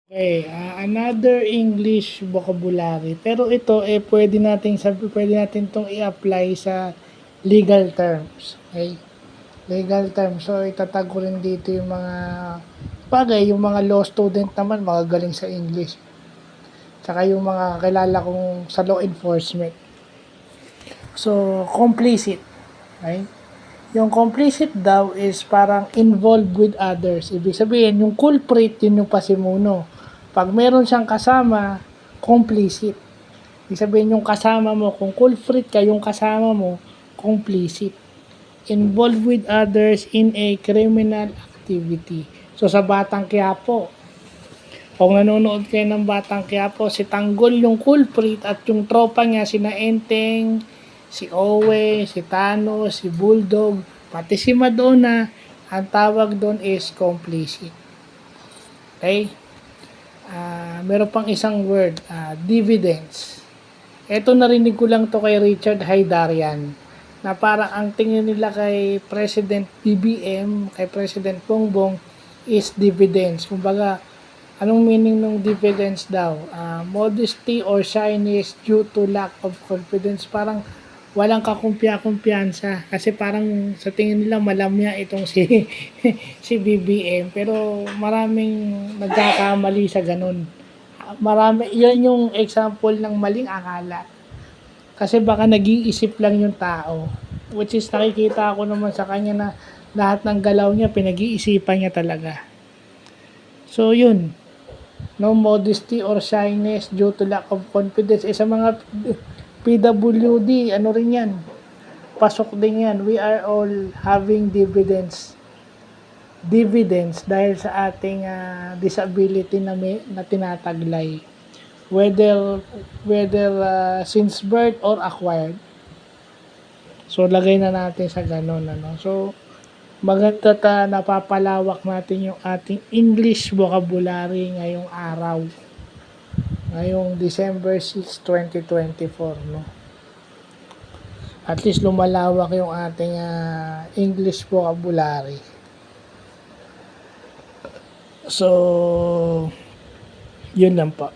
Okay, another English vocabulary. Pero ito pwede natin 'tong i-apply sa legal terms, okay? Legal terms. So itatag ko rin dito yung mga bagay, yung mga law student naman magagaling sa English. Tsaka yung mga kilala kong sa law enforcement. So, complicit, okay? Yung complicit daw is parang involved with others. Ibig sabihin, yung culprit, yun yung pasimuno. Pag meron siyang kasama, complicit. Ibig sabihin, yung kasama mo, kung culprit ka, yung kasama mo, complicit. Involved with others in a criminal activity. So, sa Batang Quiapo, kung nanonood kayo ng Batang Quiapo, si Tanggol yung culprit at yung tropa niya, sina Enteng, si Owe, si Tano, si Bulldog, pati si Madonna, ang tawag doon is complicit. Okay? Meron pang isang word, dividends. Ito narinig ko lang to kay Richard Haydarian, na parang ang tingin nila kay President BBM, kay President Bongbong, is dividends. Kumbaga, anong meaning ng dividends daw? Modesty or shyness due to lack of confidence. Parang walang kakumpiyansa kasi parang sa tingin nila malamya itong si si BBM, pero maraming nagkakamali sa ganun. Marami, yan yung example ng maling akala. Kasi baka nag-iisip lang yung tao, which is nakikita ko naman sa kanya na lahat ng galaw niya pinag-iisipan niya talaga. So yun, no modesty or shyness due to lack of confidence. Sa mga PWD, ano rin yan, pasok din yan. We are all having dividends dahil sa ating disability na tinataglay, whether since birth or acquired. So lagay na natin sa ganun, ano. So maganda napapalawak natin yung ating English vocabulary ngayong araw, ngayong December 6, 2024, no. At least lumalawak yung ating English vocabulary. So, yun lang po.